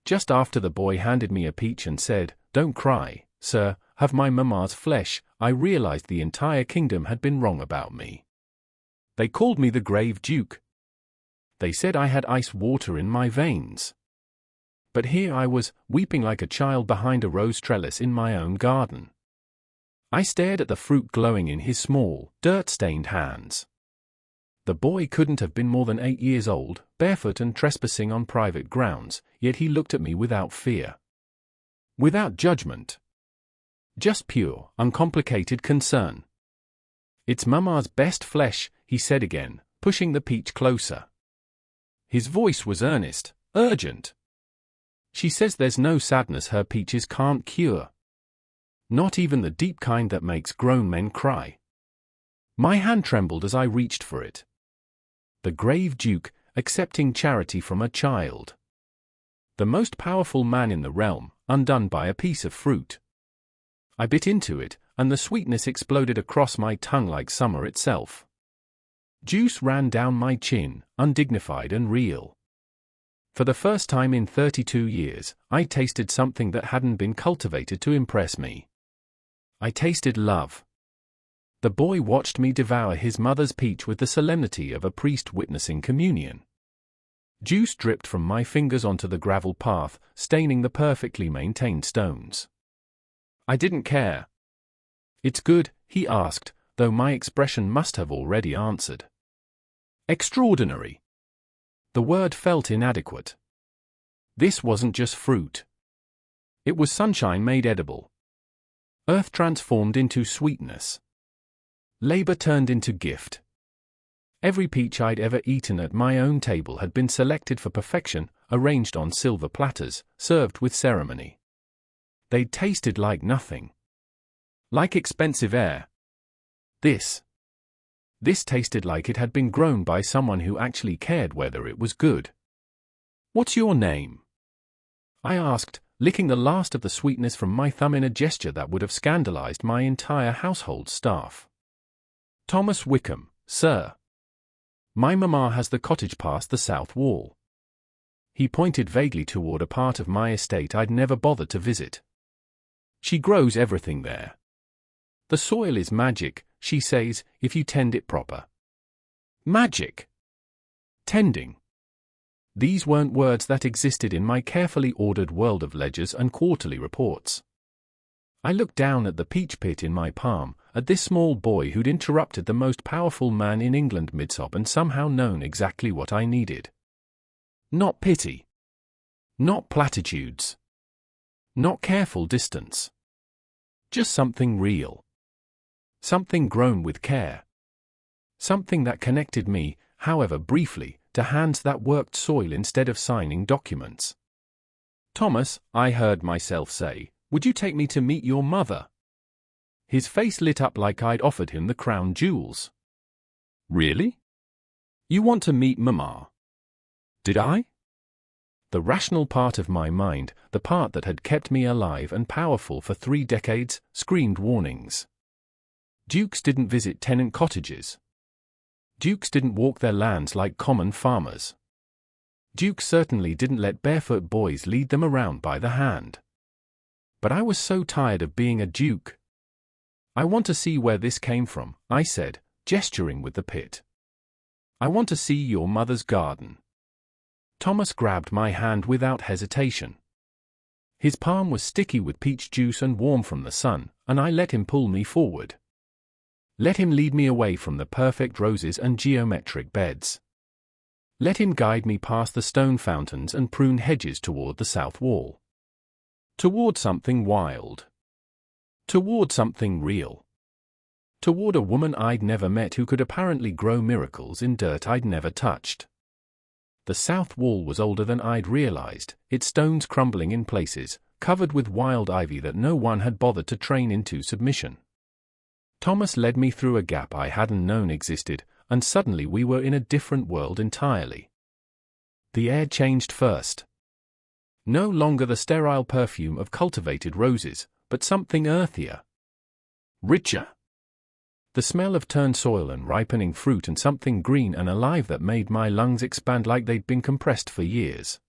Just after the boy handed me a peach and said, "Don't cry, sir, have my mama's flesh," I realized the entire kingdom had been wrong about me. They called me the Grave Duke. They said I had ice water in my veins. But here I was, weeping like a child behind a rose trellis in my own garden. I stared at the fruit glowing in his small, dirt-stained hands. The boy couldn't have been more than 8 years old, barefoot and trespassing on private grounds, yet he looked at me without fear. Without judgment. Just pure, uncomplicated concern. "It's Mama's best flesh," he said again, pushing the peach closer. His voice was earnest, urgent. "She says there's no sadness her peaches can't cure. Not even the deep kind that makes grown men cry." My hand trembled as I reached for it. The Grave Duke, accepting charity from a child. The most powerful man in the realm, undone by a piece of fruit. I bit into it, and the sweetness exploded across my tongue like summer itself. Juice ran down my chin, undignified and real. For the first time in 32 years, I tasted something that hadn't been cultivated to impress me. I tasted love. The boy watched me devour his mother's peach with the solemnity of a priest witnessing communion. Juice dripped from my fingers onto the gravel path, staining the perfectly maintained stones. I didn't care. "It's good?" he asked, though my expression must have already answered. Extraordinary. The word felt inadequate. This wasn't just fruit. It was sunshine made edible. Earth transformed into sweetness. Labor turned into gift. Every peach I'd ever eaten at my own table had been selected for perfection, arranged on silver platters, served with ceremony. They'd tasted like nothing. Like expensive air. This tasted like it had been grown by someone who actually cared whether it was good. "What's your name?" I asked, licking the last of the sweetness from my thumb in a gesture that would have scandalized my entire household staff. "Thomas Wickham, sir. My mama has the cottage past the south wall." He pointed vaguely toward a part of my estate I'd never bothered to visit. "She grows everything there. The soil is magic, she says, if you tend it proper." Magic. Tending. These weren't words that existed in my carefully ordered world of ledgers and quarterly reports. I looked down at the peach pit in my palm, at this small boy who'd interrupted the most powerful man in England mid-sob and somehow known exactly what I needed. Not pity. Not platitudes. Not careful distance. Just something real. Something grown with care. Something that connected me, however briefly, to hands that worked soil instead of signing documents. "Thomas," I heard myself say, "would you take me to meet your mother?" His face lit up like I'd offered him the crown jewels. "Really? You want to meet Mama?" Did I? The rational part of my mind, the part that had kept me alive and powerful for 3 decades, screamed warnings. Dukes didn't visit tenant cottages. Dukes didn't walk their lands like common farmers. Dukes certainly didn't let barefoot boys lead them around by the hand. But I was so tired of being a duke. "I want to see where this came from," I said, gesturing with the pit. "I want to see your mother's garden." Thomas grabbed my hand without hesitation. His palm was sticky with peach juice and warm from the sun, and I let him pull me forward. Let him lead me away from the perfect roses and geometric beds. Let him guide me past the stone fountains and prune hedges toward the south wall. Toward something wild. Toward something real. Toward a woman I'd never met who could apparently grow miracles in dirt I'd never touched. The south wall was older than I'd realized, its stones crumbling in places, covered with wild ivy that no one had bothered to train into submission. Thomas led me through a gap I hadn't known existed, and suddenly we were in a different world entirely. The air changed first. No longer the sterile perfume of cultivated roses, but something earthier. Richer. The smell of turned soil and ripening fruit and something green and alive that made my lungs expand like they'd been compressed for years.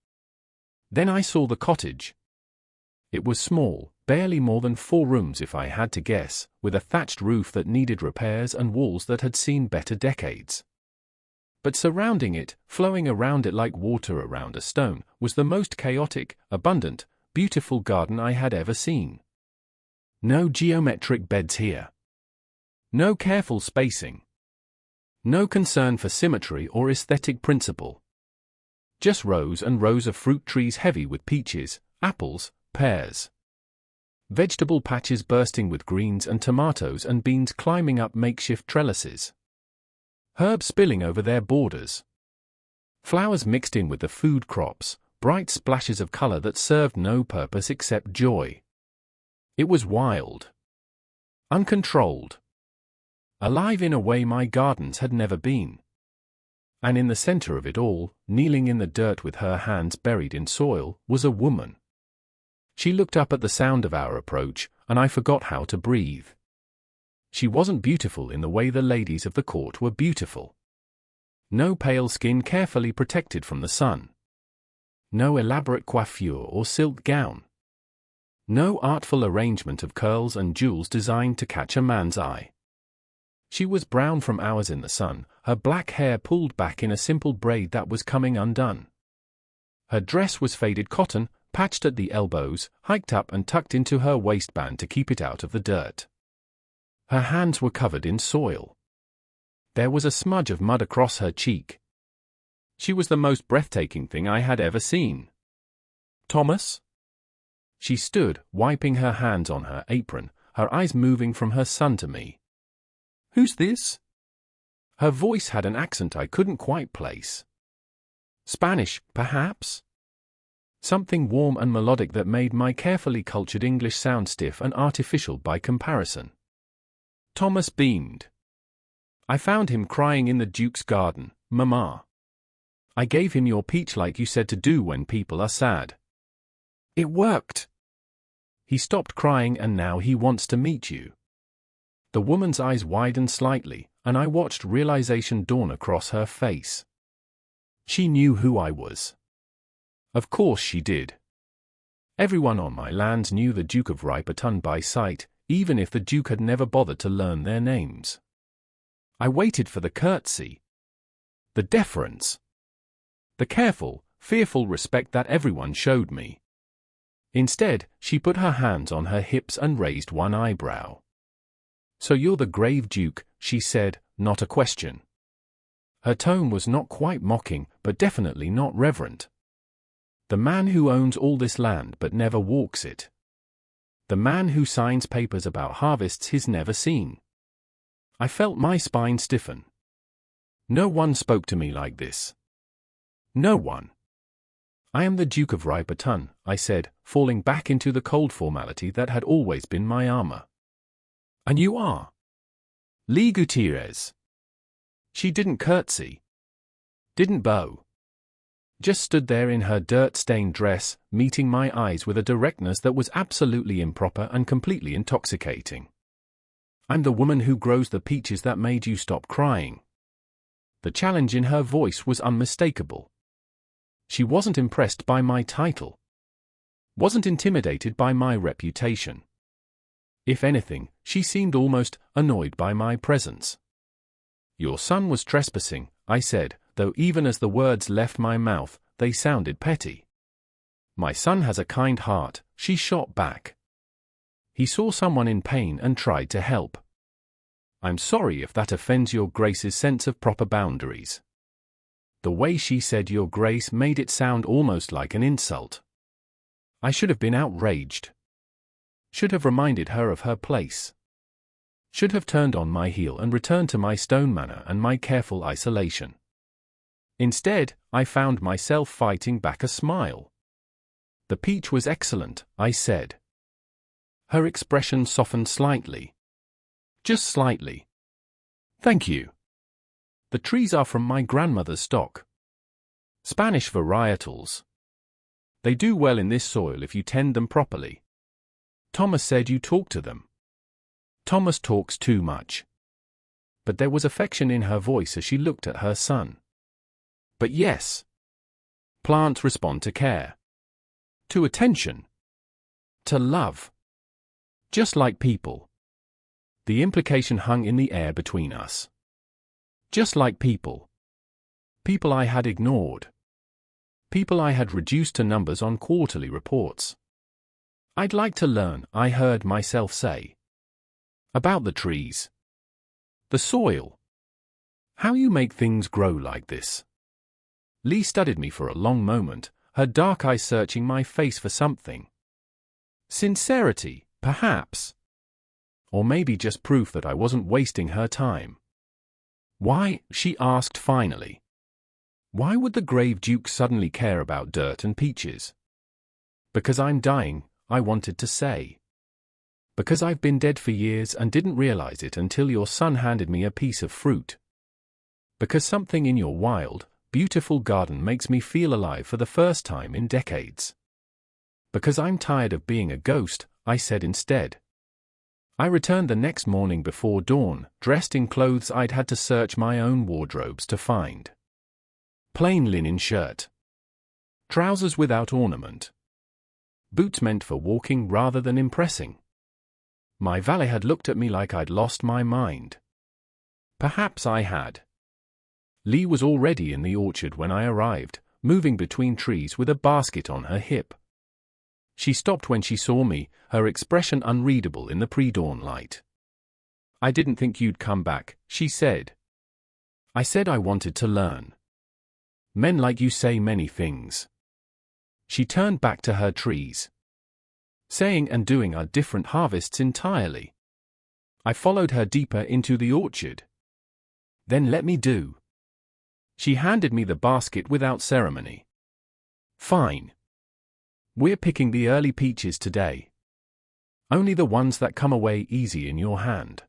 Then I saw the cottage. It was small, barely more than 4 rooms if I had to guess, with a thatched roof that needed repairs and walls that had seen better decades. But surrounding it, flowing around it like water around a stone, was the most chaotic, abundant, beautiful garden I had ever seen. No geometric beds here. No careful spacing. No concern for symmetry or aesthetic principle. Just rows and rows of fruit trees heavy with peaches, apples, pears. Vegetable patches bursting with greens and tomatoes and beans climbing up makeshift trellises. Herbs spilling over their borders. Flowers mixed in with the food crops, bright splashes of color that served no purpose except joy. It was wild. Uncontrolled. Alive in a way my gardens had never been. And in the center of it all, kneeling in the dirt with her hands buried in soil, was a woman. She looked up at the sound of our approach, and I forgot how to breathe. She wasn't beautiful in the way the ladies of the court were beautiful. No pale skin carefully protected from the sun. No elaborate coiffure or silk gown. No artful arrangement of curls and jewels designed to catch a man's eye. She was brown from hours in the sun, her black hair pulled back in a simple braid that was coming undone. Her dress was faded cotton, patched at the elbows, hiked up and tucked into her waistband to keep it out of the dirt. Her hands were covered in soil. There was a smudge of mud across her cheek. She was the most breathtaking thing I had ever seen. "Thomas?" She stood, wiping her hands on her apron, her eyes moving from her son to me. "Who's this?" Her voice had an accent I couldn't quite place. Spanish, perhaps? Something warm and melodic that made my carefully cultured English sound stiff and artificial by comparison. Thomas beamed. "I found him crying in the Duke's garden, Mama. I gave him your peach like you said to do when people are sad. It worked. He stopped crying and now he wants to meet you." The woman's eyes widened slightly, and I watched realization dawn across her face. She knew who I was. Of course she did. Everyone on my lands knew the Duke of Rippy by sight, even if the Duke had never bothered to learn their names. I waited for the curtsy. The deference. The careful, fearful respect that everyone showed me. Instead, she put her hands on her hips and raised one eyebrow. "So you're the grave Duke," she said, not a question. Her tone was not quite mocking, but definitely not reverent. "The man who owns all this land but never walks it. The man who signs papers about harvests he's never seen." I felt my spine stiffen. No one spoke to me like this. No one. "I am the Duke of Rippy," I said, falling back into the cold formality that had always been my armor. "And you are?" "Lee Gutierrez." She didn't curtsy. Didn't bow. Just stood there in her dirt-stained dress, meeting my eyes with a directness that was absolutely improper and completely intoxicating. "I'm the woman who grows the peaches that made you stop crying." The challenge in her voice was unmistakable. She wasn't impressed by my title. Wasn't intimidated by my reputation. If anything, she seemed almost annoyed by my presence. "Your son was trespassing," I said, though even as the words left my mouth, they sounded petty. "My son has a kind heart," she shot back. "He saw someone in pain and tried to help. I'm sorry if that offends your Grace's sense of proper boundaries." The way she said "Your Grace" made it sound almost like an insult. I should have been outraged. Should have reminded her of her place. Should have turned on my heel and returned to my stone manner and my careful isolation. Instead, I found myself fighting back a smile. "The peach was excellent," I said. Her expression softened slightly. Just slightly. "Thank you. The trees are from my grandmother's stock. Spanish varietals. They do well in this soil if you tend them properly. Thomas said you talk to them." "Thomas talks too much." But there was affection in her voice as she looked at her son. "But yes. Plants respond to care. to attention, to love. Just like people. The implication hung in the air between us. Just like people. People I had ignored. People I had reduced to numbers on quarterly reports. I'd like to learn, I heard myself say. About the trees. The soil. How you make things grow like this. Lee studied me for a long moment, her dark eyes searching my face for something. Sincerity, perhaps. Or maybe just proof that I wasn't wasting her time. Why, she asked finally. Why would the grave duke suddenly care about dirt and peaches? Because I'm dying, I wanted to say. Because I've been dead for years and didn't realize it until your son handed me a piece of fruit. Because something in your wild, beautiful garden makes me feel alive for the first time in decades. Because I'm tired of being a ghost, I said instead. I returned the next morning before dawn, dressed in clothes I'd had to search my own wardrobes to find. Plain linen shirt. Trousers without ornament. Boots meant for walking rather than impressing. My valet had looked at me like I'd lost my mind. Perhaps I had. Lee was already in the orchard when I arrived, moving between trees with a basket on her hip. She stopped when she saw me, her expression unreadable in the pre-dawn light. I didn't think you'd come back, she said. I said I wanted to learn. Men like you say many things. She turned back to her trees. Saying and doing are different harvests entirely. I followed her deeper into the orchard. Then let me do. She handed me the basket without ceremony. Fine. We're picking the early peaches today. Only the ones that come away easy in your hand.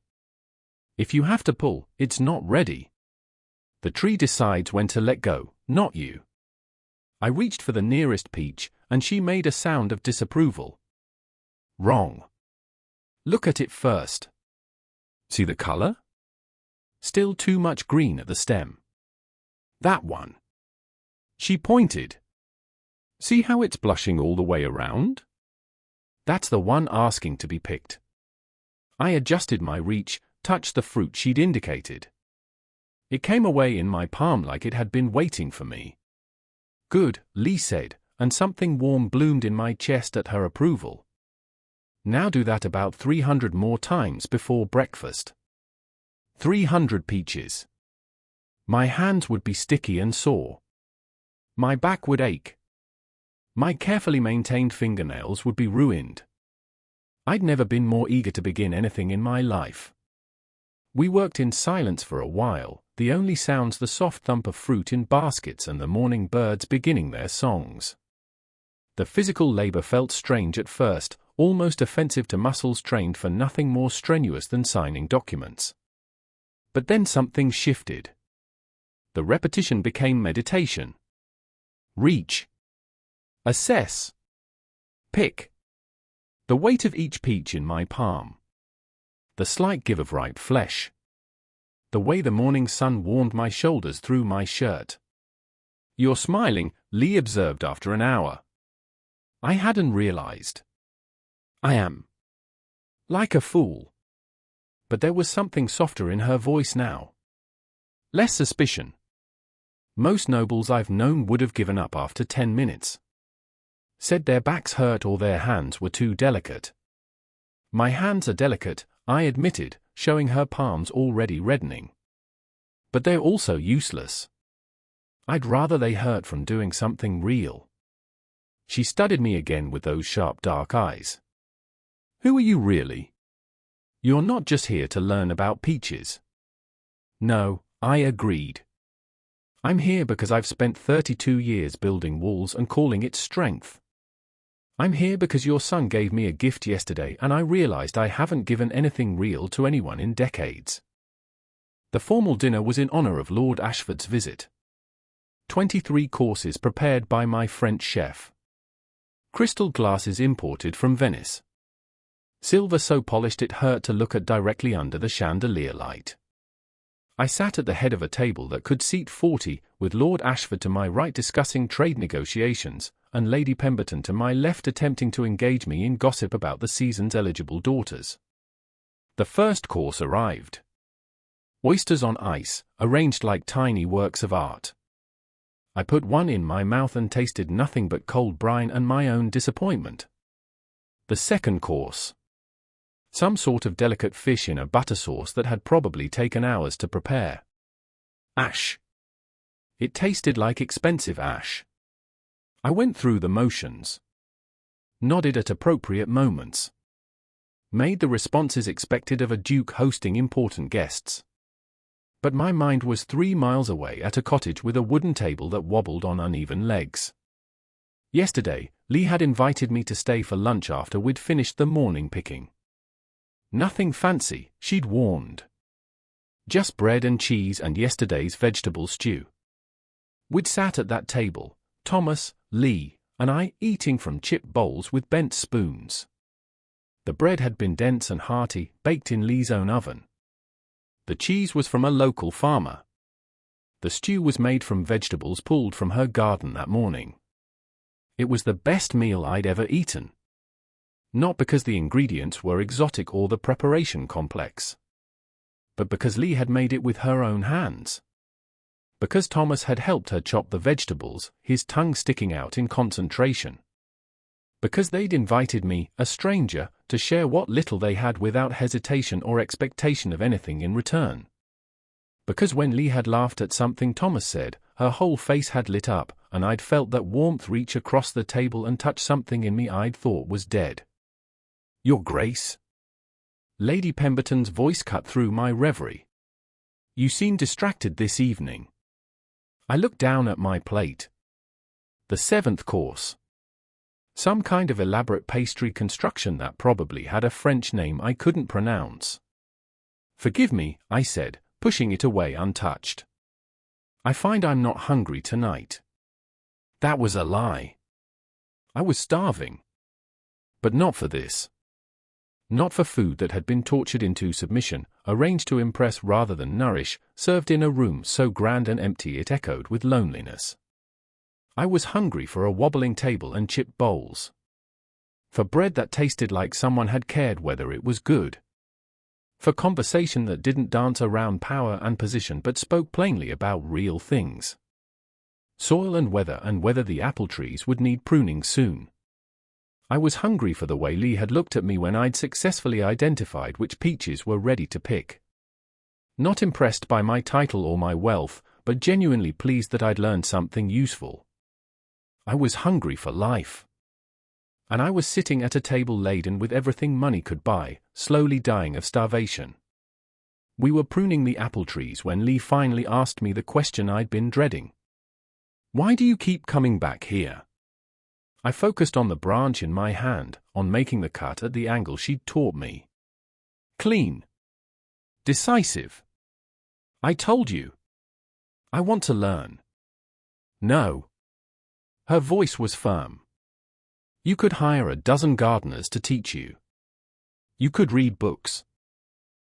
If you have to pull, it's not ready. The tree decides when to let go, not you. I reached for the nearest peach, and she made a sound of disapproval. Wrong. Look at it first. See the color? Still too much green at the stem. That one. She pointed. See how it's blushing all the way around? That's the one asking to be picked. I adjusted my reach, touched the fruit she'd indicated. It came away in my palm like it had been waiting for me. Good, Lee said, and something warm bloomed in my chest at her approval. Now do that about 300 more times before breakfast. 300 peaches. My hands would be sticky and sore. My back would ache. My carefully maintained fingernails would be ruined. I'd never been more eager to begin anything in my life. We worked in silence for a while, the only sounds the soft thump of fruit in baskets and the morning birds beginning their songs. The physical labor felt strange at first, almost offensive to muscles trained for nothing more strenuous than signing documents. But then something shifted. The repetition became meditation. Reach. Assess. Pick. The weight of each peach in my palm. The slight give of ripe flesh. The way the morning sun warmed my shoulders through my shirt. You're smiling, Lee observed after an hour. I hadn't realized. I am. Like a fool. But there was something softer in her voice now. Less suspicion. Most nobles I've known would have given up after 10 minutes. Said their backs hurt or their hands were too delicate. My hands are delicate, I admitted, showing her palms already reddening. But they're also useless. I'd rather they hurt from doing something real. She studied me again with those sharp dark eyes. Who are you really? You're not just here to learn about peaches. No, I agreed. I'm here because I've spent 32 years building walls and calling it strength. I'm here because your son gave me a gift yesterday and I realized I haven't given anything real to anyone in decades. The formal dinner was in honor of Lord Ashford's visit. 23 courses prepared by my French chef. Crystal glasses imported from Venice. Silver so polished it hurt to look at directly under the chandelier light. I sat at the head of a table that could seat 40, with Lord Ashford to my right discussing trade negotiations, and Lady Pemberton to my left attempting to engage me in gossip about the season's eligible daughters. The first course arrived. Oysters on ice, arranged like tiny works of art. I put one in my mouth and tasted nothing but cold brine and my own disappointment. The second course. Some sort of delicate fish in a butter sauce that had probably taken hours to prepare. Ash. It tasted like expensive ash. I went through the motions. Nodded at appropriate moments. Made the responses expected of a duke hosting important guests. But my mind was 3 miles away at a cottage with a wooden table that wobbled on uneven legs. Yesterday, Lee had invited me to stay for lunch after we'd finished the morning picking. Nothing fancy, she'd warned. Just bread and cheese and yesterday's vegetable stew. We'd sat at that table, Thomas, Lee, and I, eating from chipped bowls with bent spoons. The bread had been dense and hearty, baked in Lee's own oven. The cheese was from a local farmer. The stew was made from vegetables pulled from her garden that morning. It was the best meal I'd ever eaten. Not because the ingredients were exotic or the preparation complex, but because Lee had made it with her own hands. Because Thomas had helped her chop the vegetables, his tongue sticking out in concentration. Because they'd invited me, a stranger, to share what little they had without hesitation or expectation of anything in return. Because when Lee had laughed at something Thomas said, her whole face had lit up, and I'd felt that warmth reach across the table and touch something in me I'd thought was dead. Your Grace? Lady Pemberton's voice cut through my reverie. You seem distracted this evening. I looked down at my plate. The 7th course. Some kind of elaborate pastry construction that probably had a French name I couldn't pronounce. Forgive me, I said, pushing it away untouched. I find I'm not hungry tonight. That was a lie. I was starving. But not for this. Not for food that had been tortured into submission, arranged to impress rather than nourish, served in a room so grand and empty it echoed with loneliness. I was hungry for a wobbling table and chipped bowls. For bread that tasted like someone had cared whether it was good. For conversation that didn't dance around power and position but spoke plainly about real things. Soil and whether the apple trees would need pruning soon. I was hungry for the way Lee had looked at me when I'd successfully identified which peaches were ready to pick. Not impressed by my title or my wealth, but genuinely pleased that I'd learned something useful. I was hungry for life. And I was sitting at a table laden with everything money could buy, slowly dying of starvation. We were pruning the apple trees when Lee finally asked me the question I'd been dreading. Why do you keep coming back here? I focused on the branch in my hand, on making the cut at the angle she'd taught me. Clean. Decisive. I told you. I want to learn. No. Her voice was firm. You could hire a dozen gardeners to teach you. You could read books.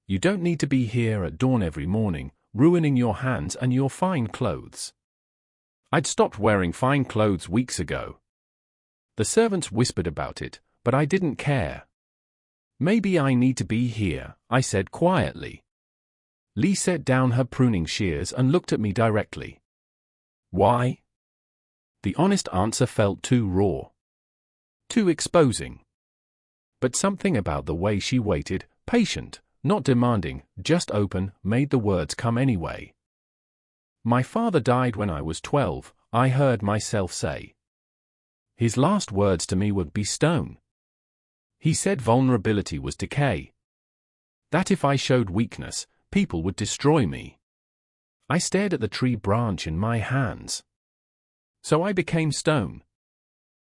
You don't need to be here at dawn every morning, ruining your hands and your fine clothes. I'd stopped wearing fine clothes weeks ago. The servants whispered about it, but I didn't care. Maybe I need to be here, I said quietly. Lee set down her pruning shears and looked at me directly. Why? The honest answer felt too raw. Too exposing. But something about the way she waited, patient, not demanding, just open, made the words come anyway. My father died when I was 12, I heard myself say. His last words to me would be stone. He said vulnerability was decay. That if I showed weakness, people would destroy me. I stared at the tree branch in my hands. So I became stone.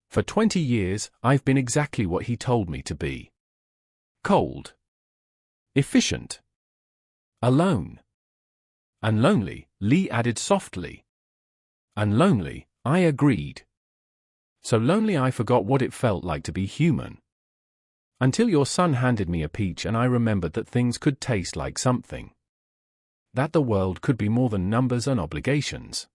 For 20 years, I've been exactly what he told me to be. Cold. Efficient. Alone. And lonely, Lee added softly. And lonely, I agreed. So lonely I forgot what it felt like to be human. Until your son handed me a peach and I remembered that things could taste like something. That the world could be more than numbers and obligations.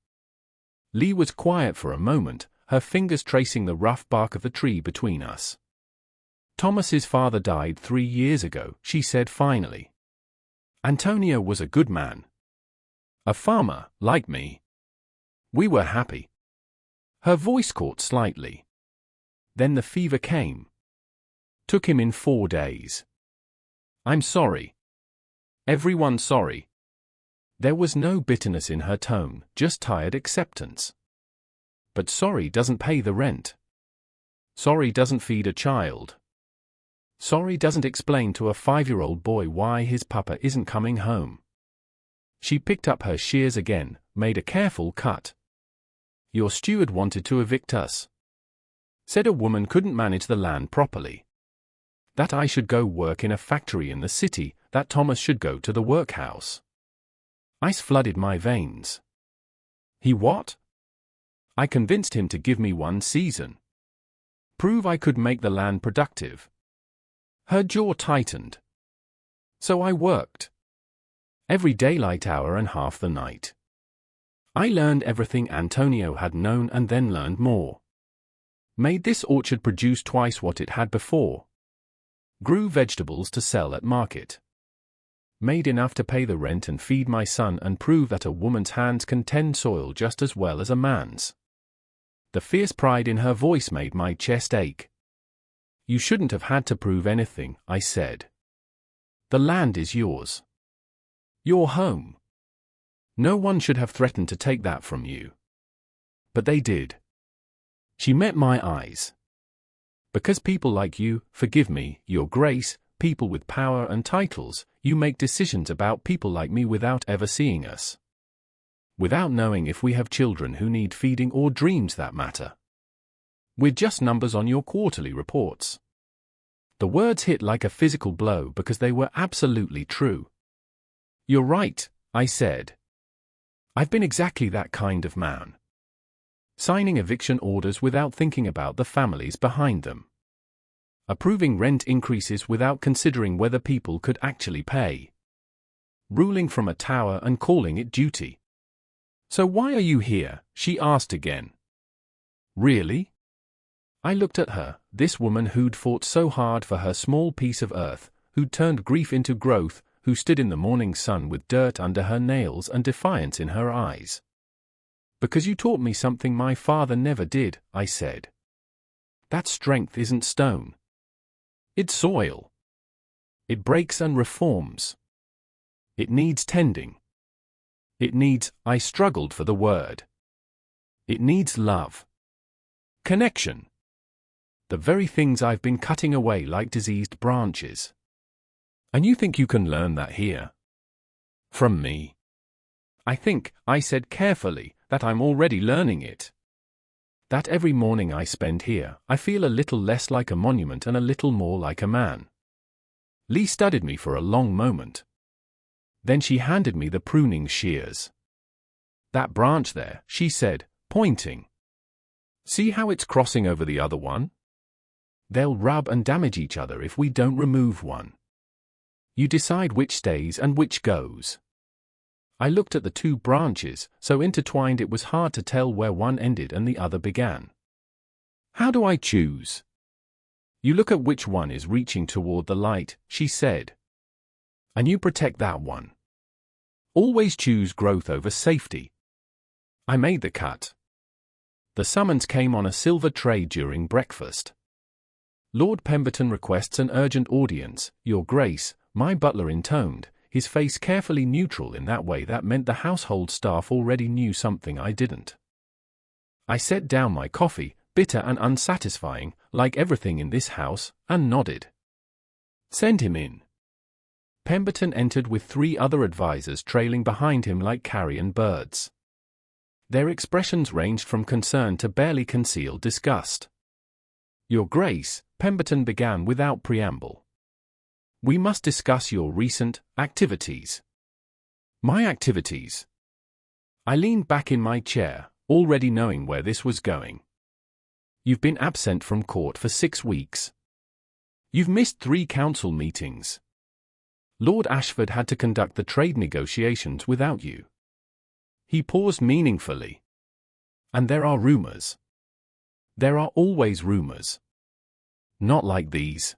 Lee was quiet for a moment, her fingers tracing the rough bark of the tree between us. Thomas's father died 3 years ago, she said finally. Antonio was a good man. A farmer, like me. We were happy. Her voice caught slightly. Then the fever came. Took him in 4 days. I'm sorry. Everyone's sorry. There was no bitterness in her tone, just tired acceptance. But sorry doesn't pay the rent. Sorry doesn't feed a child. Sorry doesn't explain to a 5-year-old boy why his papa isn't coming home. She picked up her shears again, made a careful cut. Your steward wanted to evict us. Said a woman couldn't manage the land properly. That I should go work in a factory in the city, that Thomas should go to the workhouse. Ice flooded my veins. He what? I convinced him to give me 1 season. Prove I could make the land productive. Her jaw tightened. So I worked. Every daylight hour and half the night. I learned everything Antonio had known and then learned more. Made this orchard produce twice what it had before. Grew vegetables to sell at market. Made enough to pay the rent and feed my son and prove that a woman's hands can tend soil just as well as a man's. The fierce pride in her voice made my chest ache. You shouldn't have had to prove anything, I said. The land is yours. Your home. No one should have threatened to take that from you. But they did. She met my eyes. Because people like you, forgive me, Your Grace, people with power and titles, you make decisions about people like me without ever seeing us. Without knowing if we have children who need feeding or dreams that matter. We're just numbers on your quarterly reports. The words hit like a physical blow because they were absolutely true. You're right, I said. I've been exactly that kind of man. Signing eviction orders without thinking about the families behind them. Approving rent increases without considering whether people could actually pay. Ruling from a tower and calling it duty. So why are you here? She asked again. Really? I looked at her, this woman who'd fought so hard for her small piece of earth, who'd turned grief into growth, who stood in the morning sun with dirt under her nails and defiance in her eyes. Because you taught me something my father never did, I said. That strength isn't stone. It's soil. It breaks and reforms. It needs tending. It needs, I struggled for the word. It needs love. Connection. The very things I've been cutting away like diseased branches. And you think you can learn that here? From me? I think, I said carefully, that I'm already learning it. That every morning I spend here, I feel a little less like a monument and a little more like a man. Lee studied me for a long moment. Then she handed me the pruning shears. That branch there, she said, pointing. See how it's crossing over the other one? They'll rub and damage each other if we don't remove one. You decide which stays and which goes. I looked at the 2 branches, so intertwined it was hard to tell where one ended and the other began. How do I choose? You look at which one is reaching toward the light, she said. And you protect that one. Always choose growth over safety. I made the cut. The summons came on a silver tray during breakfast. Lord Pemberton requests an urgent audience, Your Grace, my butler intoned, his face carefully neutral in that way that meant the household staff already knew something I didn't. I set down my coffee, bitter and unsatisfying, like everything in this house, and nodded. Send him in. Pemberton entered with 3 other advisers trailing behind him like carrion birds. Their expressions ranged from concern to barely concealed disgust. Your Grace, Pemberton began without preamble. We must discuss your recent activities. My activities. I leaned back in my chair, already knowing where this was going. You've been absent from court for 6 weeks. You've missed 3 council meetings. Lord Ashford had to conduct the trade negotiations without you. He paused meaningfully. And there are rumors. There are always rumors. Not like these.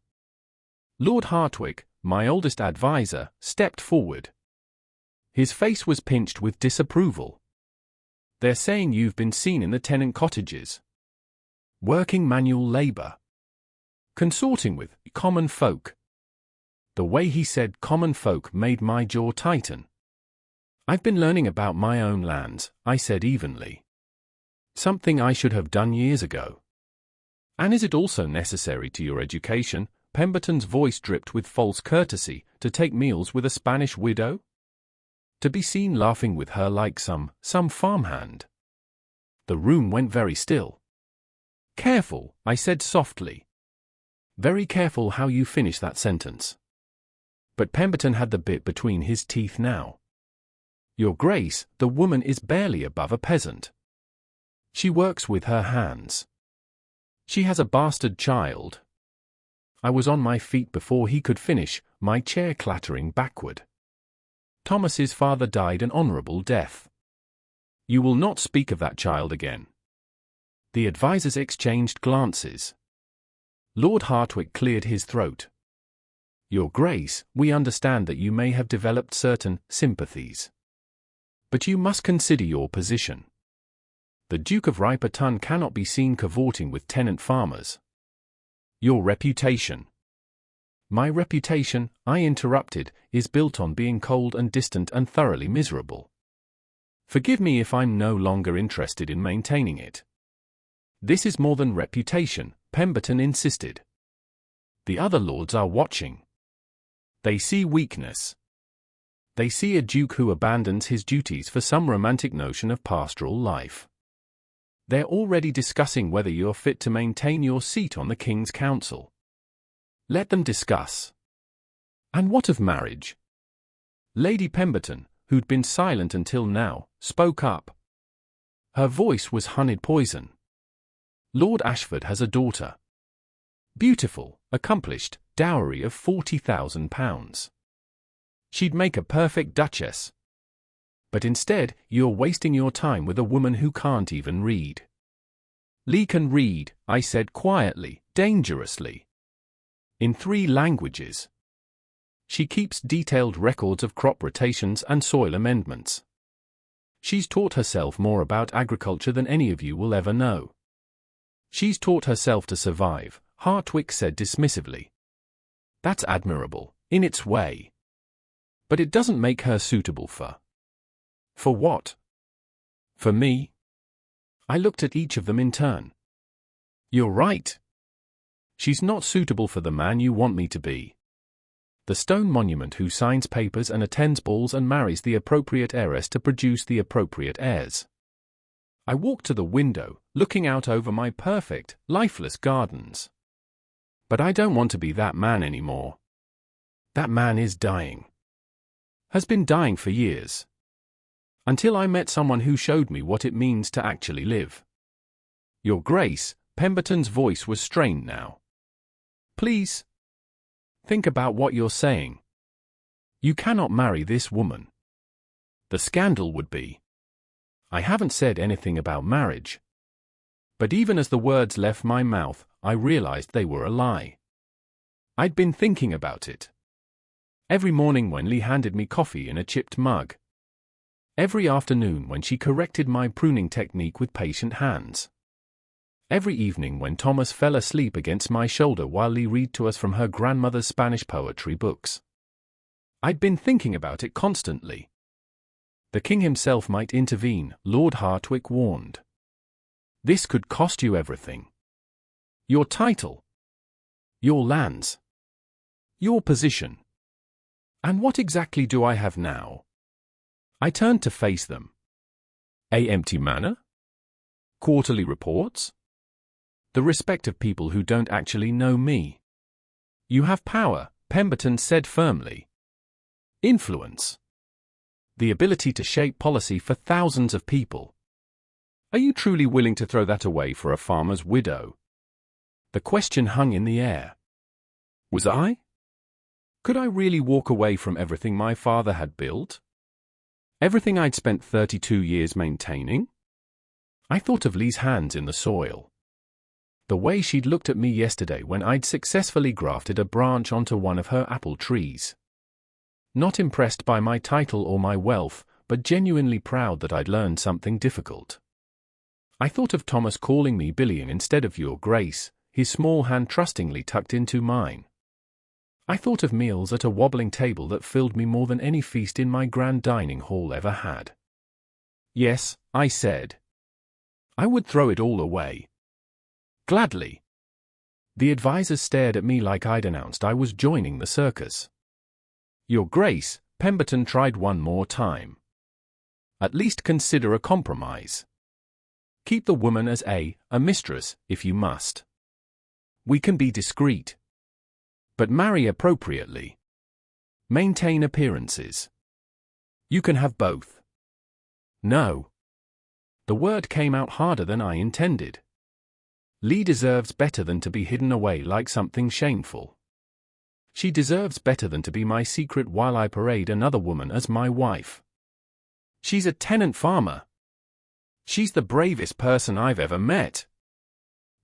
Lord Hartwick, my oldest advisor, stepped forward. His face was pinched with disapproval. They're saying you've been seen in the tenant cottages. Working manual labor. Consorting with common folk. The way he said common folk made my jaw tighten. I've been learning about my own lands, I said evenly. Something I should have done years ago. And is it also necessary to your education, Pemberton's voice dripped with false courtesy, to take meals with a Spanish widow? To be seen laughing with her like some farmhand? The room went very still. Careful, I said softly. Very careful how you finish that sentence. But Pemberton had the bit between his teeth now. Your Grace, the woman is barely above a peasant. She works with her hands. She has a bastard child. I was on my feet before he could finish, my chair clattering backward. Thomas's father died an honorable death. You will not speak of that child again. The advisers exchanged glances. Lord Hartwick cleared his throat. Your Grace, we understand that you may have developed certain sympathies. But you must consider your position. The Duke of Riperton cannot be seen cavorting with tenant farmers. Your reputation. My reputation, I interrupted, is built on being cold and distant and thoroughly miserable. Forgive me if I'm no longer interested in maintaining it. This is more than reputation, Pemberton insisted. The other lords are watching. They see weakness. They see a duke who abandons his duties for some romantic notion of pastoral life. They're already discussing whether you're fit to maintain your seat on the King's Council. Let them discuss. And what of marriage? Lady Pemberton, who'd been silent until now, spoke up. Her voice was honeyed poison. Lord Ashford has a daughter. Beautiful, accomplished, dowry of £40,000. She'd make a perfect duchess. But instead, you're wasting your time with a woman who can't even read. Lee can read, I said quietly, dangerously. In 3 languages. She keeps detailed records of crop rotations and soil amendments. She's taught herself more about agriculture than any of you will ever know. She's taught herself to survive, Hartwick said dismissively. That's admirable, in its way. But it doesn't make her suitable for... For what? For me? I looked at each of them in turn. You're right. She's not suitable for the man you want me to be. The stone monument who signs papers and attends balls and marries the appropriate heiress to produce the appropriate heirs. I walked to the window, looking out over my perfect, lifeless gardens. But I don't want to be that man anymore. That man is dying. Has been dying for years. Until I met someone who showed me what it means to actually live. Your Grace, Pemberton's voice was strained now. Please. Think about what you're saying. You cannot marry this woman. The scandal would be. I haven't said anything about marriage. But even as the words left my mouth, I realized they were a lie. I'd been thinking about it. Every morning when Lee handed me coffee in a chipped mug. Every afternoon when she corrected my pruning technique with patient hands. Every evening when Thomas fell asleep against my shoulder while Lee read to us from her grandmother's Spanish poetry books. I'd been thinking about it constantly. The king himself might intervene, Lord Hartwick warned. This could cost you everything. Your title. Your lands. Your position. And what exactly do I have now? I turned to face them. A empty manor? Quarterly reports? The respect of people who don't actually know me. You have power, Pemberton said firmly. Influence. The ability to shape policy for thousands of people. Are you truly willing to throw that away for a farmer's widow? The question hung in the air. Was I? Could I really walk away from everything my father had built? Everything I'd spent 32 years maintaining? I thought of Lee's hands in the soil. The way she'd looked at me yesterday when I'd successfully grafted a branch onto one of her apple trees. Not impressed by my title or my wealth, but genuinely proud that I'd learned something difficult. I thought of Thomas calling me Billy instead of Your Grace, his small hand trustingly tucked into mine. I thought of meals at a wobbling table that filled me more than any feast in my grand dining hall ever had. Yes, I said. I would throw it all away. Gladly. The advisors stared at me like I'd announced I was joining the circus. Your Grace, Pemberton tried one more time. At least consider a compromise. Keep the woman as a mistress, if you must. We can be discreet. But marry appropriately. Maintain appearances. You can have both. No. The word came out harder than I intended. Lee deserves better than to be hidden away like something shameful. She deserves better than to be my secret while I parade another woman as my wife. She's a tenant farmer. She's the bravest person I've ever met.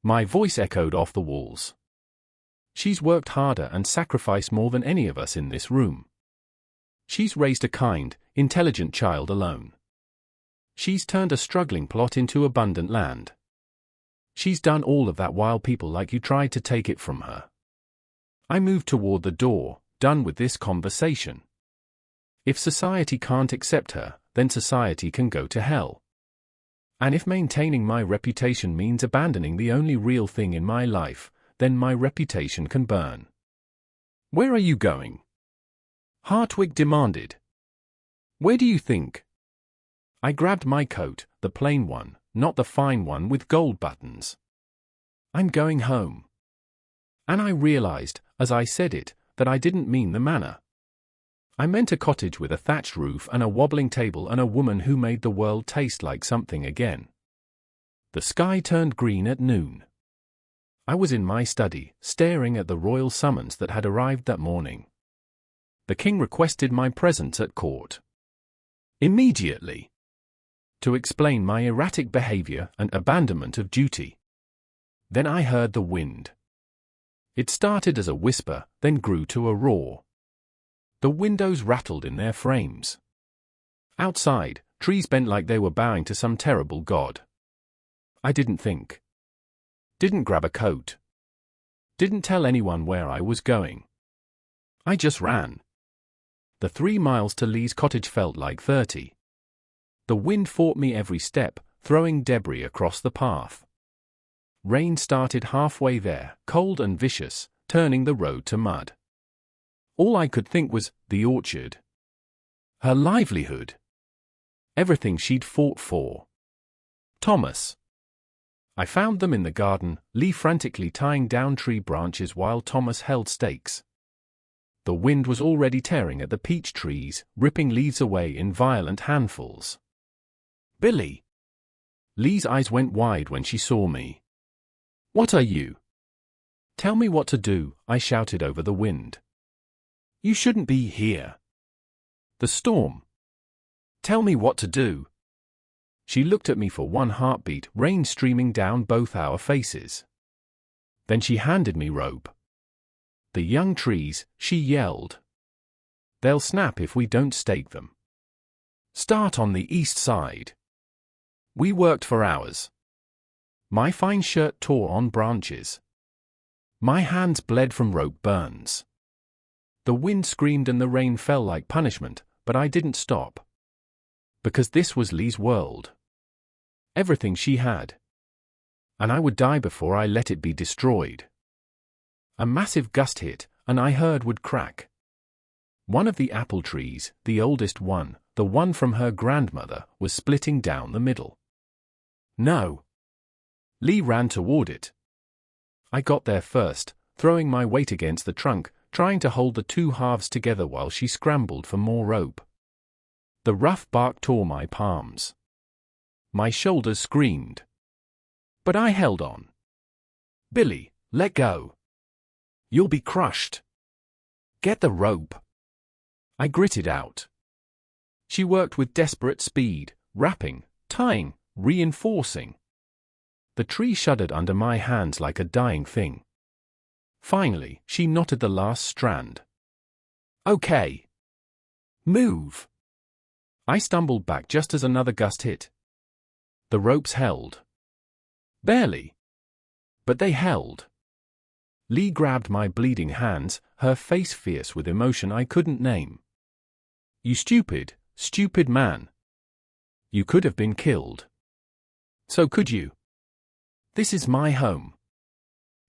My voice echoed off the walls. She's worked harder and sacrificed more than any of us in this room. She's raised a kind, intelligent child alone. She's turned a struggling plot into abundant land. She's done all of that while people like you tried to take it from her. I moved toward the door, done with this conversation. If society can't accept her, then society can go to hell. And if maintaining my reputation means abandoning the only real thing in my life, then my reputation can burn. Where are you going? Hartwig demanded. Where do you think? I grabbed my coat, the plain one, not the fine one with gold buttons. I'm going home. And I realized, as I said it, that I didn't mean the manor. I meant a cottage with a thatched roof and a wobbling table and a woman who made the world taste like something again. The sky turned green at noon. I was in my study, staring at the royal summons that had arrived that morning. The king requested my presence at court. Immediately. To explain my erratic behavior and abandonment of duty. Then I heard the wind. It started as a whisper, then grew to a roar. The windows rattled in their frames. Outside, trees bent like they were bowing to some terrible god. I didn't think. Didn't grab a coat. Didn't tell anyone where I was going. I just ran. The 3 miles to Lee's cottage felt like 30. The wind fought me every step, throwing debris across the path. Rain started halfway there, cold and vicious, turning the road to mud. All I could think was, the orchard. Her livelihood. Everything she'd fought for. Thomas. I found them in the garden, Lee frantically tying down tree branches while Thomas held stakes. The wind was already tearing at the peach trees, ripping leaves away in violent handfuls. Billy. Lee's eyes went wide when she saw me. What are you? Tell me what to do, I shouted over the wind. You shouldn't be here. The storm. Tell me what to do. She looked at me for one heartbeat, rain streaming down both our faces. Then she handed me rope. The young trees, she yelled. They'll snap if we don't stake them. Start on the east side. We worked for hours. My fine shirt tore on branches. My hands bled from rope burns. The wind screamed and the rain fell like punishment, but I didn't stop. Because this was Lee's world. Everything she had. And I would die before I let it be destroyed. A massive gust hit, and I heard wood crack. One of the apple trees, the oldest one, the one from her grandmother, was splitting down the middle. No. Lee ran toward it. I got there first, throwing my weight against the trunk, trying to hold the two halves together while she scrambled for more rope. The rough bark tore my palms. My shoulders screamed. But I held on. Billy, let go. You'll be crushed. Get the rope. I gritted out. She worked with desperate speed, wrapping, tying, reinforcing. The tree shuddered under my hands like a dying thing. Finally, she knotted the last strand. Okay. Move. I stumbled back just as another gust hit. The ropes held. Barely. But they held. Lee grabbed my bleeding hands, her face fierce with emotion I couldn't name. You stupid, stupid man. You could have been killed. So could you. This is my home.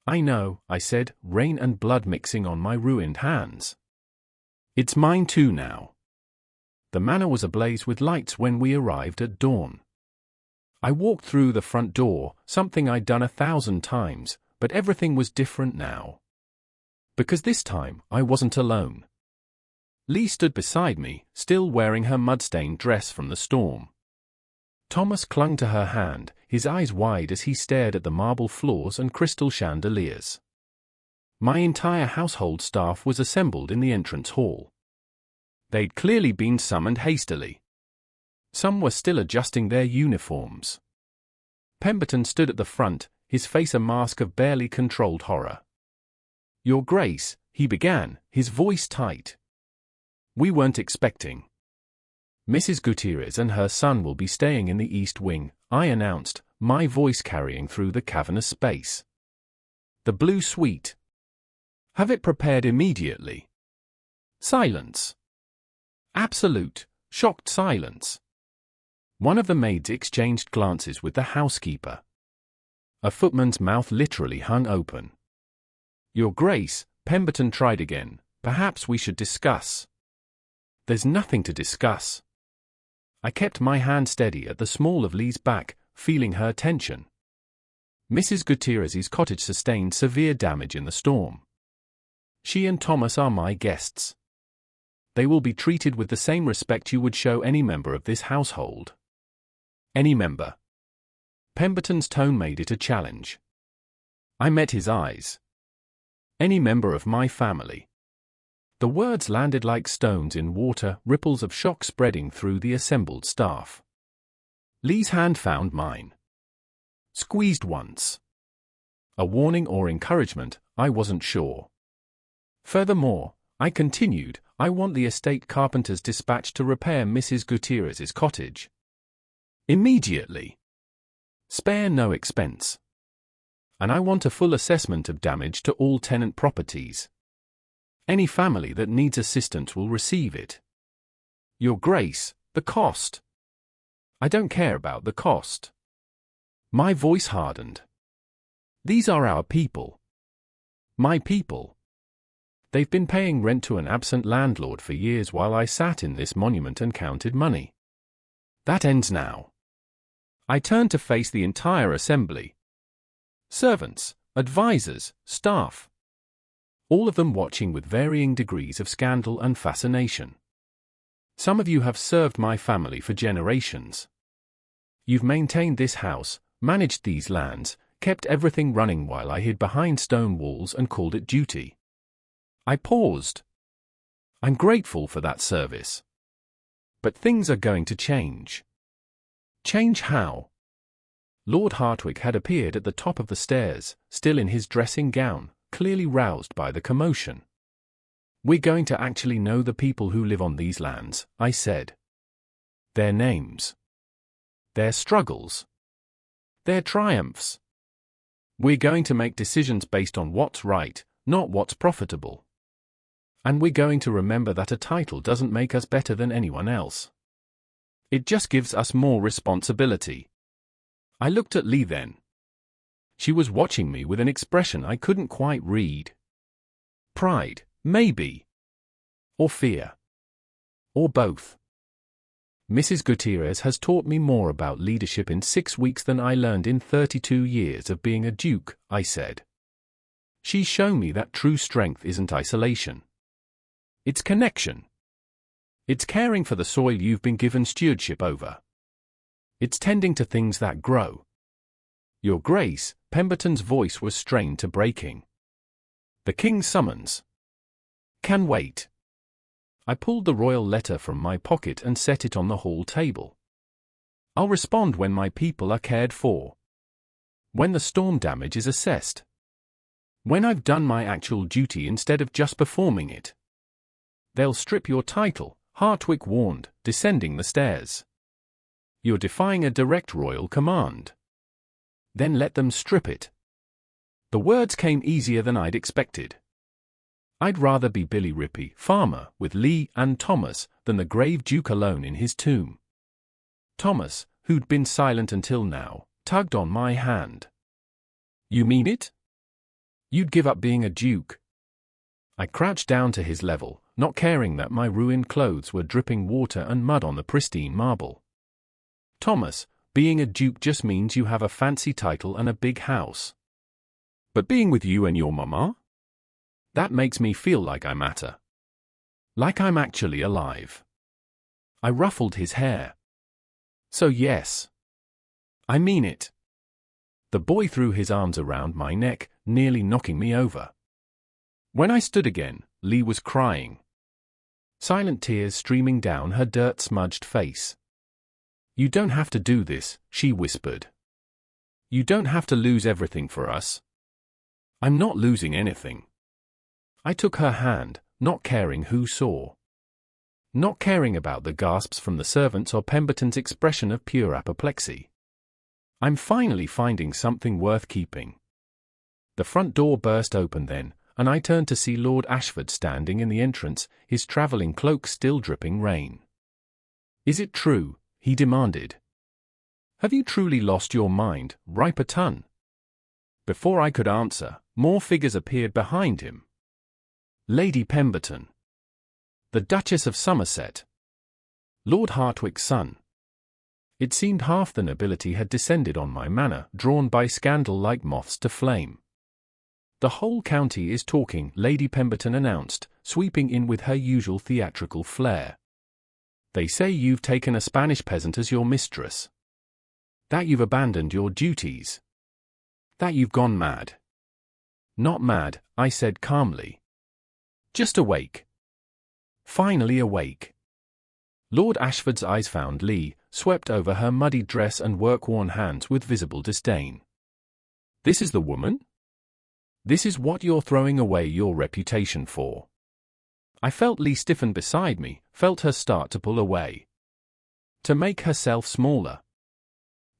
I know, I said, rain and blood mixing on my ruined hands. It's mine too now. The manor was ablaze with lights when we arrived at dawn. I walked through the front door, something I'd done 1,000 times, but everything was different now. Because this time, I wasn't alone. Lee stood beside me, still wearing her mud-stained dress from the storm. Thomas clung to her hand, his eyes wide as he stared at the marble floors and crystal chandeliers. My entire household staff was assembled in the entrance hall. They'd clearly been summoned hastily. Some were still adjusting their uniforms. Pemberton stood at the front, his face a mask of barely controlled horror. Your Grace, he began, his voice tight. We weren't expecting. Mrs. Gutierrez and her son will be staying in the East Wing, I announced, my voice carrying through the cavernous space. The blue suite. Have it prepared immediately. Silence. Absolute, shocked silence. One of the maids exchanged glances with the housekeeper. A footman's mouth literally hung open. Your Grace, Pemberton tried again, perhaps we should discuss. There's nothing to discuss. I kept my hand steady at the small of Lee's back, feeling her tension. Mrs. Gutierrez's cottage sustained severe damage in the storm. She and Thomas are my guests. They will be treated with the same respect you would show any member of this household. Any member. Pemberton's tone made it a challenge. I met his eyes. Any member of my family. The words landed like stones in water, ripples of shock spreading through the assembled staff. Lee's hand found mine. Squeezed once. A warning or encouragement, I wasn't sure. Furthermore, I continued, I want the estate carpenters dispatched to repair Mrs. Gutierrez's cottage. Immediately. Spare no expense. And I want a full assessment of damage to all tenant properties. Any family that needs assistance will receive it. Your Grace, the cost. I don't care about the cost. My voice hardened. These are our people. My people. They've been paying rent to an absent landlord for years while I sat in this monument and counted money. That ends now. I turned to face the entire assembly. Servants, advisors, staff. All of them watching with varying degrees of scandal and fascination. Some of you have served my family for generations. You've maintained this house, managed these lands, kept everything running while I hid behind stone walls and called it duty. I paused. I'm grateful for that service. But things are going to change. Change how? Lord Hartwig had appeared at the top of the stairs, still in his dressing gown, clearly roused by the commotion. We're going to actually know the people who live on these lands, I said. Their names. Their struggles. Their triumphs. We're going to make decisions based on what's right, not what's profitable. And we're going to remember that a title doesn't make us better than anyone else. It just gives us more responsibility. I looked at Lee then. She was watching me with an expression I couldn't quite read. Pride, maybe. Or fear. Or both. Mrs. Gutierrez has taught me more about leadership in 6 weeks than I learned in 32 years of being a duke, I said. She's shown me that true strength isn't isolation. It's connection. It's caring for the soil you've been given stewardship over. It's tending to things that grow. Your Grace, Pemberton's voice was strained to breaking. The King summons. Can wait. I pulled the royal letter from my pocket and set it on the hall table. I'll respond when my people are cared for. When the storm damage is assessed. When I've done my actual duty instead of just performing it. They'll strip your title, Hartwick warned, descending the stairs. You're defying a direct royal command. Then let them strip it. The words came easier than I'd expected. I'd rather be Billy Rippy, farmer, with Lee and Thomas, than the grave duke alone in his tomb. Thomas, who'd been silent until now, tugged on my hand. You mean it? You'd give up being a duke? I crouched down to his level, not caring that my ruined clothes were dripping water and mud on the pristine marble. Thomas, being a duke just means you have a fancy title and a big house. But being with you and your mama? That makes me feel like I matter. Like I'm actually alive. I ruffled his hair. So yes. I mean it. The boy threw his arms around my neck, nearly knocking me over. When I stood again, Lee was crying. Silent tears streaming down her dirt-smudged face. You don't have to do this, she whispered. You don't have to lose everything for us. I'm not losing anything. I took her hand, not caring who saw. Not caring about the gasps from the servants or Pemberton's expression of pure apoplexy. I'm finally finding something worth keeping. The front door burst open then, and I turned to see Lord Ashford standing in the entrance, his travelling cloak still dripping rain. Is it true? He demanded. Have you truly lost your mind, Rippy? Before I could answer, more figures appeared behind him. Lady Pemberton. The Duchess of Somerset. Lord Hartwick's son. It seemed half the nobility had descended on my manor, drawn by scandal like moths to flame. The whole county is talking, Lady Pemberton announced, sweeping in with her usual theatrical flair. They say you've taken a Spanish peasant as your mistress. That you've abandoned your duties. That you've gone mad. Not mad, I said calmly. Just awake. Finally awake. Lord Ashford's eyes found Lee, swept over her muddy dress and work-worn hands with visible disdain. This is the woman? This is what you're throwing away your reputation for. I felt Lee stiffen beside me, felt her start to pull away. To make herself smaller.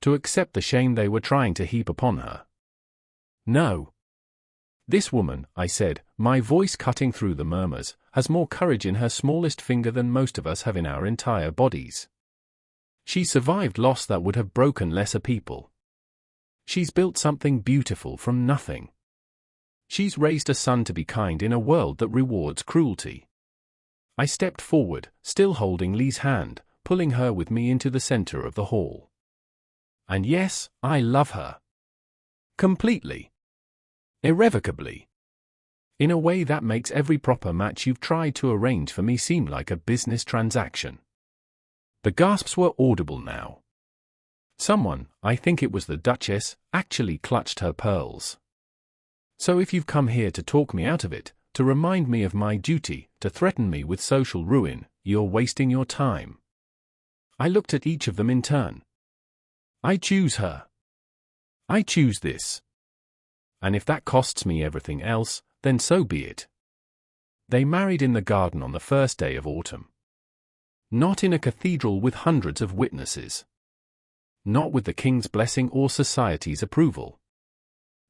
To accept the shame they were trying to heap upon her. No. This woman, I said, my voice cutting through the murmurs, has more courage in her smallest finger than most of us have in our entire bodies. She survived loss that would have broken lesser people. She's built something beautiful from nothing. She's raised a son to be kind in a world that rewards cruelty. I stepped forward, still holding Lee's hand, pulling her with me into the center of the hall. And yes, I love her. Completely. Irrevocably. In a way that makes every proper match you've tried to arrange for me seem like a business transaction. The gasps were audible now. Someone, I think it was the Duchess, actually clutched her pearls. So if you've come here to talk me out of it, to remind me of my duty, to threaten me with social ruin, you're wasting your time. I looked at each of them in turn. I choose her. I choose this. And if that costs me everything else, then so be it. They married in the garden on the first day of autumn. Not in a cathedral with hundreds of witnesses. Not with the king's blessing or society's approval.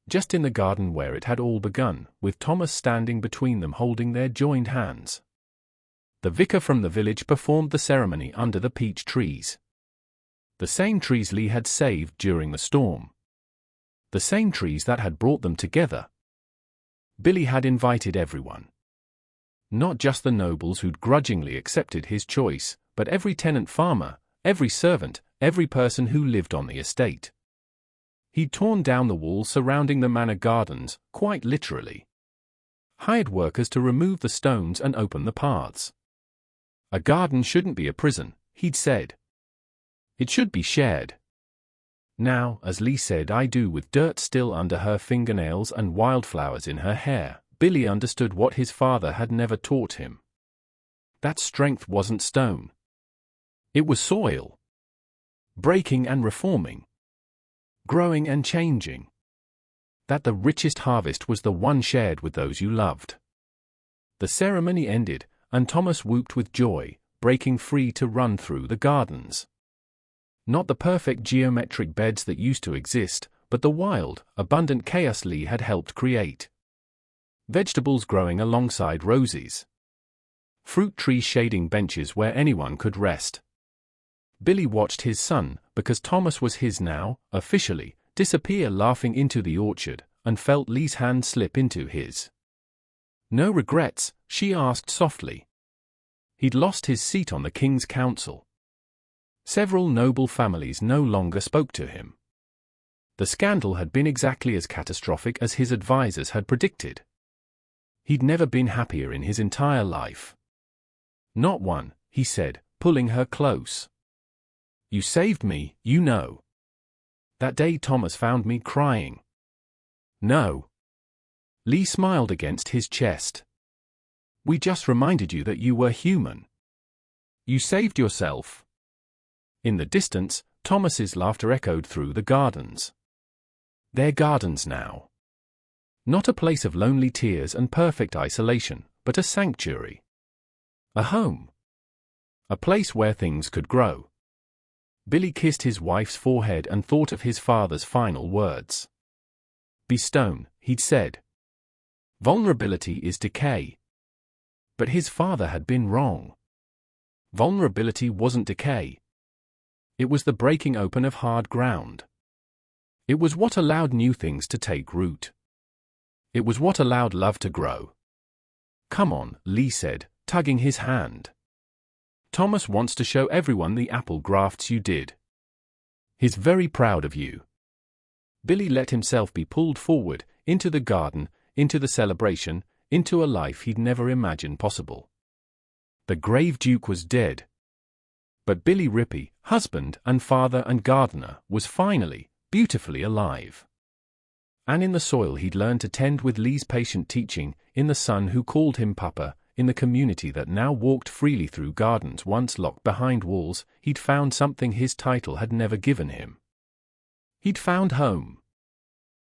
Just in the garden where it had all begun, with Thomas standing between them holding their joined hands. The vicar from the village performed the ceremony under the peach trees. The same trees Lee had saved during the storm. The same trees that had brought them together. Billy had invited everyone. Not just the nobles who'd grudgingly accepted his choice, but every tenant farmer, every servant, every person who lived on the estate. He'd torn down the walls surrounding the manor gardens, quite literally. Hired workers to remove the stones and open the paths. A garden shouldn't be a prison, he'd said. It should be shared. Now, as Lee said I do with dirt still under her fingernails and wildflowers in her hair, Billy understood what his father had never taught him. That strength wasn't stone. It was soil. Breaking and reforming. Growing and changing. That the richest harvest was the one shared with those you loved. The ceremony ended, and Thomas whooped with joy, breaking free to run through the gardens. Not the perfect geometric beds that used to exist, but the wild, abundant chaos Lee had helped create. Vegetables growing alongside roses. Fruit trees shading benches where anyone could rest. Billy watched his son, because Thomas was his now, officially, disappear laughing into the orchard, and felt Lee's hand slip into his. No regrets, she asked softly. He'd lost his seat on the King's Council. Several noble families no longer spoke to him. The scandal had been exactly as catastrophic as his advisors had predicted. He'd never been happier in his entire life. Not one, he said, pulling her close. You saved me, you know. That day Thomas found me crying. No. Lee smiled against his chest. We just reminded you that you were human. You saved yourself. In the distance, Thomas's laughter echoed through the gardens. Their gardens now. Not a place of lonely tears and perfect isolation, but a sanctuary. A home. A place where things could grow. Billy kissed his wife's forehead and thought of his father's final words. Be stone, he'd said. Vulnerability is decay. But his father had been wrong. Vulnerability wasn't decay. It was the breaking open of hard ground. It was what allowed new things to take root. It was what allowed love to grow. Come on, Lee said, tugging his hand. Thomas wants to show everyone the apple grafts you did. He's very proud of you. Billy let himself be pulled forward, into the garden, into the celebration, into a life he'd never imagined possible. The grave duke was dead. But Billy Rippy, husband and father and gardener, was finally, beautifully alive. And in the soil he'd learned to tend with Lee's patient teaching, in the son who called him Papa, in the community that now walked freely through gardens once locked behind walls, he'd found something his title had never given him. He'd found home.